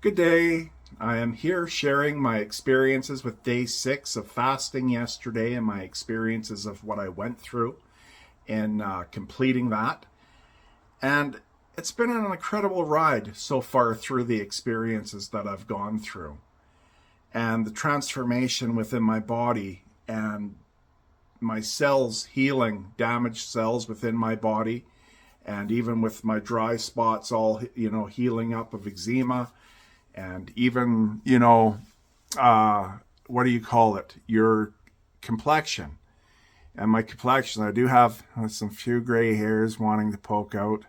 Good day. I am here sharing my experiences with day 6 of fasting yesterday and my experiences of what I went through in completing that. And it's been an incredible ride so far through the experiences that I've gone through and the transformation within my body and my cells healing damaged cells within my body, and even with my dry spots all healing up of eczema, and even what do you call it, your complexion. And my complexion, I do have some few gray hairs wanting to poke out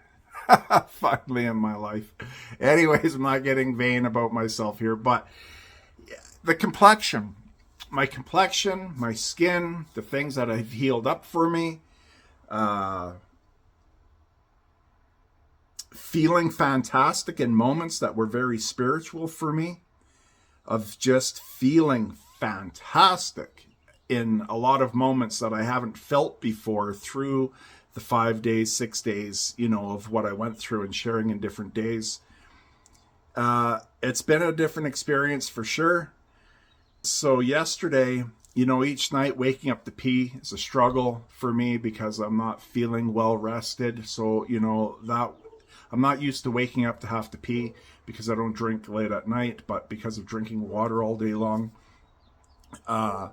finally in my life. Anyways, I'm not getting vain about myself here, but the complexion, my skin, the things that have healed up for me, feeling fantastic in moments that were very spiritual for me, of just feeling fantastic in a lot of moments that I haven't felt before through the 5 days, 6 days, of what I went through and sharing in different days. It's been a different experience for sure. So yesterday, each night waking up to pee is a struggle for me because I'm not feeling well rested. So, that I'm not used to waking up to have to pee because I don't drink late at night, but because of drinking water all day long. I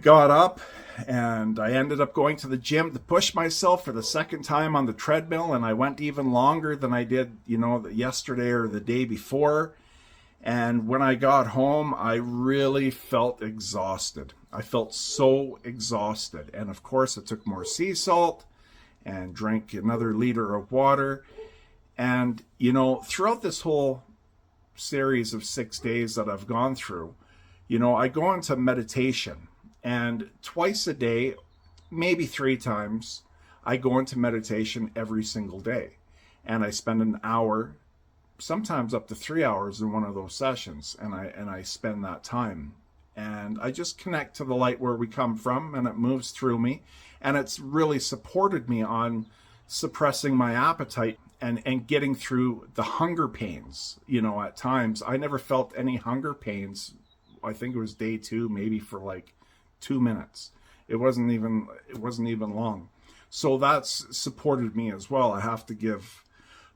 got up and I ended up going to the gym to push myself for the second time on the treadmill, and I went even longer than I did, yesterday or the day before. And when I got home, I really felt exhausted. I felt so exhausted. And of course, I took more sea salt and drank another liter of water. And, throughout this whole series of 6 days that I've gone through, I go into meditation. And twice a day, maybe 3 times, I go into meditation every single day. And I spend an hour, sometimes up to 3 hours in one of those sessions, and I spend that time, and I just connect to the light where we come from, and it moves through me, and it's really supported me on suppressing my appetite and getting through the hunger pains. At times I never felt any hunger pains. I think it was day 2, maybe for like 2 minutes. It wasn't even long. So that's supported me as well. I have to give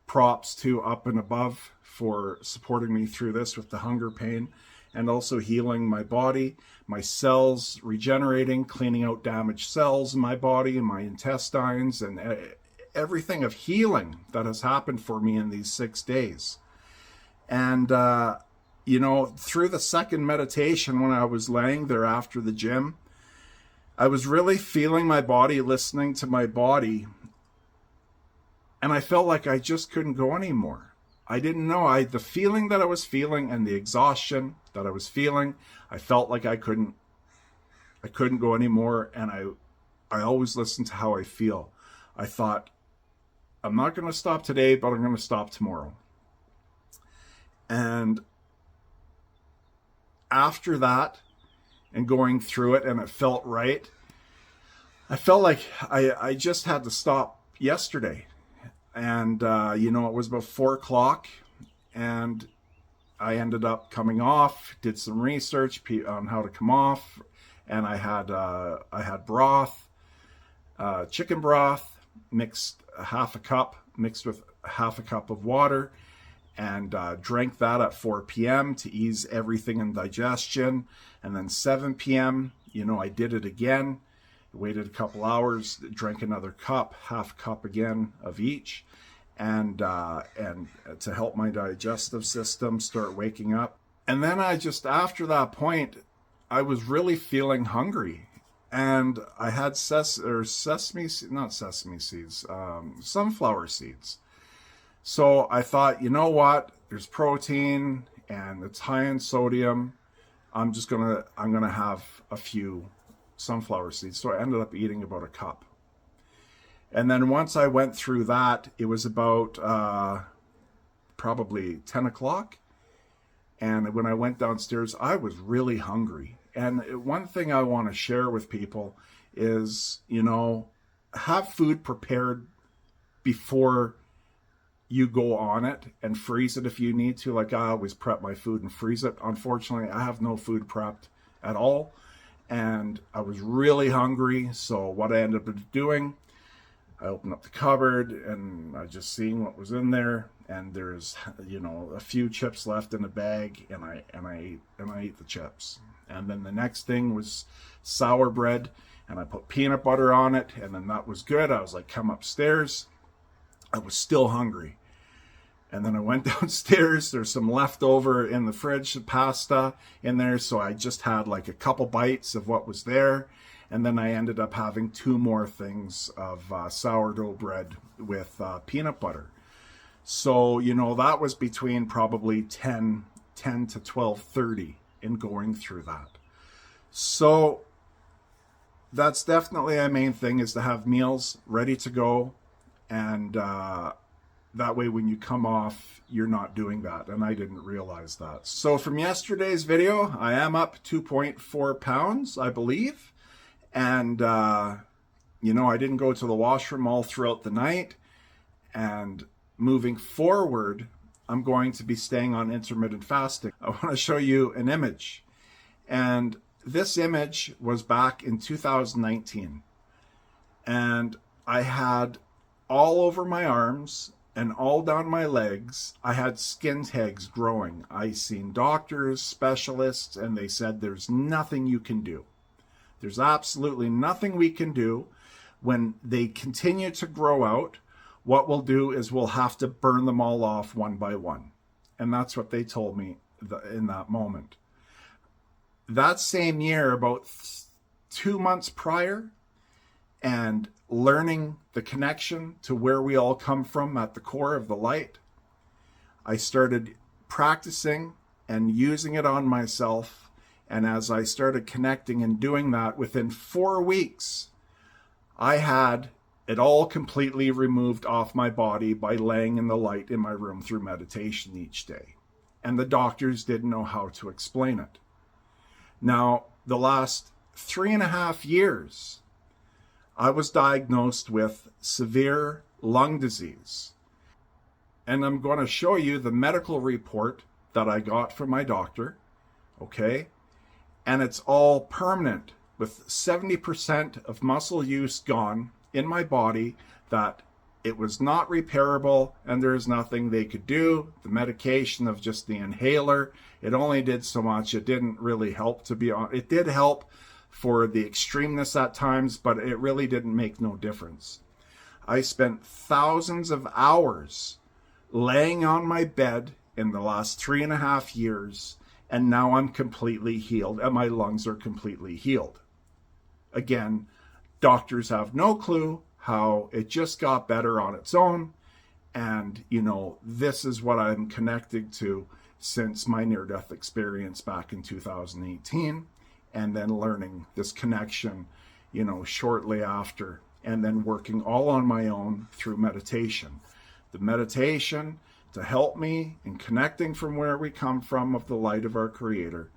props to Up and Above for supporting me through this with the hunger pain, and also healing my body, my cells, regenerating, cleaning out damaged cells in my body and my intestines, and everything of healing that has happened for me in these 6 days. And through the second meditation, when I was laying there after the gym, I was really feeling my body, listening to my body. And I felt like I just couldn't go anymore. I didn't know. The feeling that I was feeling and the exhaustion that I was feeling, I felt like I couldn't go anymore. And I always listen to how I feel. I thought, I'm not going to stop today, but I'm going to stop tomorrow. And after that, and going through it, and it felt right, I felt like I just had to stop yesterday. And, it was about 4 o'clock, and I ended up coming off, did some research on how to come off, and I had broth, chicken broth, mixed half a cup, mixed with half a cup of water, and drank that at 4 p.m. to ease everything in digestion. And then 7 p.m., I did it again. Waited a couple hours, drank another cup, half cup again of each, and to help my digestive system start waking up. And then after that point, I was really feeling hungry, and I had sunflower seeds. So I thought, you know what? There's protein and it's high in sodium. I'm gonna have a few sunflower seeds. So I ended up eating about a cup. And then once I went through that, it was about probably 10 o'clock. And when I went downstairs, I was really hungry. And one thing I want to share with people is, have food prepared before you go on it and freeze it if you need to. Like, I always prep my food and freeze it. Unfortunately, I have no food prepped at all. And I was really hungry. So what I ended up doing, I opened up the cupboard and I just seen what was in there. And there's, a few chips left in the bag, and I ate the chips. And then the next thing was sour bread, and I put peanut butter on it, and then that was good. I was like, come upstairs. I was still hungry. And then I went downstairs. There's some leftover in the fridge, pasta in there. So I just had like a couple bites of what was there. And then I ended up having 2 more things of sourdough bread with peanut butter. So, that was between probably 10 to 12:30 in going through that. So that's definitely a main thing, is to have meals ready to go. And that way when you come off, you're not doing that. And I didn't realize that. So from yesterday's video, I am up 2.4 pounds, I believe. And, I didn't go to the washroom all throughout the night. And moving forward, I'm going to be staying on intermittent fasting. I want to show you an image. And this image was back in 2019. And I had all over my arms and all down my legs, I had skin tags growing. I seen doctors, specialists, and they said there's nothing you can do. There's absolutely nothing we can do. When they continue to grow out, what we'll do is we'll have to burn them all off one by one. And that's what they told me in that moment. That same year, about 2 months prior, and learning the connection to where we all come from at the core of the light, I started practicing and using it on myself. And as I started connecting and doing that, within 4 weeks, I had it all completely removed off my body by laying in the light in my room through meditation each day. And the doctors didn't know how to explain it. Now, the last 3.5 years, I was diagnosed with severe lung disease. And I'm going to show you the medical report that I got from my doctor, okay? And it's all permanent, with 70% of muscle use gone in my body, that it was not repairable and there's nothing they could do. The medication of just the inhaler, it only did so much. It didn't really help, to be honest. It did help for the extremeness at times, but it really didn't make no difference. I spent thousands of hours laying on my bed in the last 3.5 years, and now I'm completely healed, and my lungs are completely healed. Again, doctors have no clue how it just got better on its own. And, this is what I'm connected to since my near-death experience back in 2018. And then learning this connection, shortly after. And then working all on my own through meditation. The meditation to help me in connecting from where we come from, of the light of our Creator,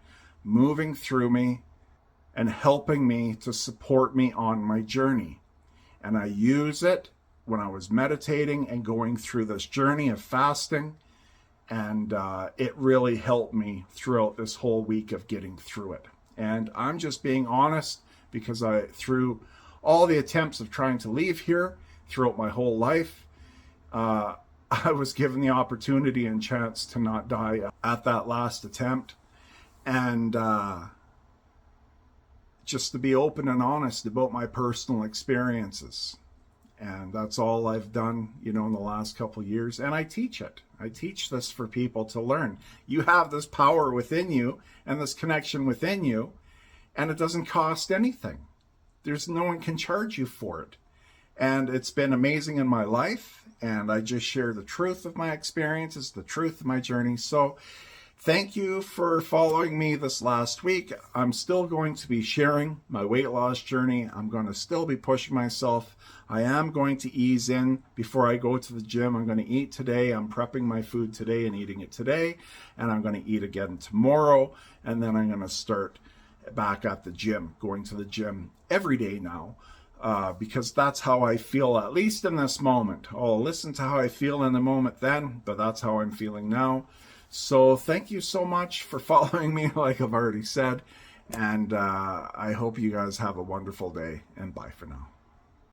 moving through me and helping me to support me on my journey. And I use it when I was meditating and going through this journey of fasting. And it really helped me throughout this whole week of getting through it. And I'm just being honest, because through all the attempts of trying to leave here throughout my whole life, I was given the opportunity and chance to not die at that last attempt. And just to be open and honest about my personal experiences. And that's all I've done, in the last couple of years. And I teach it. I teach this for people to learn. You have this power within you and this connection within you, and it doesn't cost anything. No one can charge you for it. And it's been amazing in my life. And I just share the truth of my experiences, the truth of my journey. So thank you for following me this last week. I'm still going to be sharing my weight loss journey. I'm going to still be pushing myself. I am going to ease in before I go to the gym. I'm going to eat today. I'm prepping my food today and eating it today. And I'm going to eat again tomorrow. And then I'm going to start back at the gym, going to the gym every day now. because that's how I feel, at least in this moment. I'll listen to how I feel in the moment then, but that's how I'm feeling now. So thank you so much for following me, like I've already said, and I hope you guys have a wonderful day, and bye for now.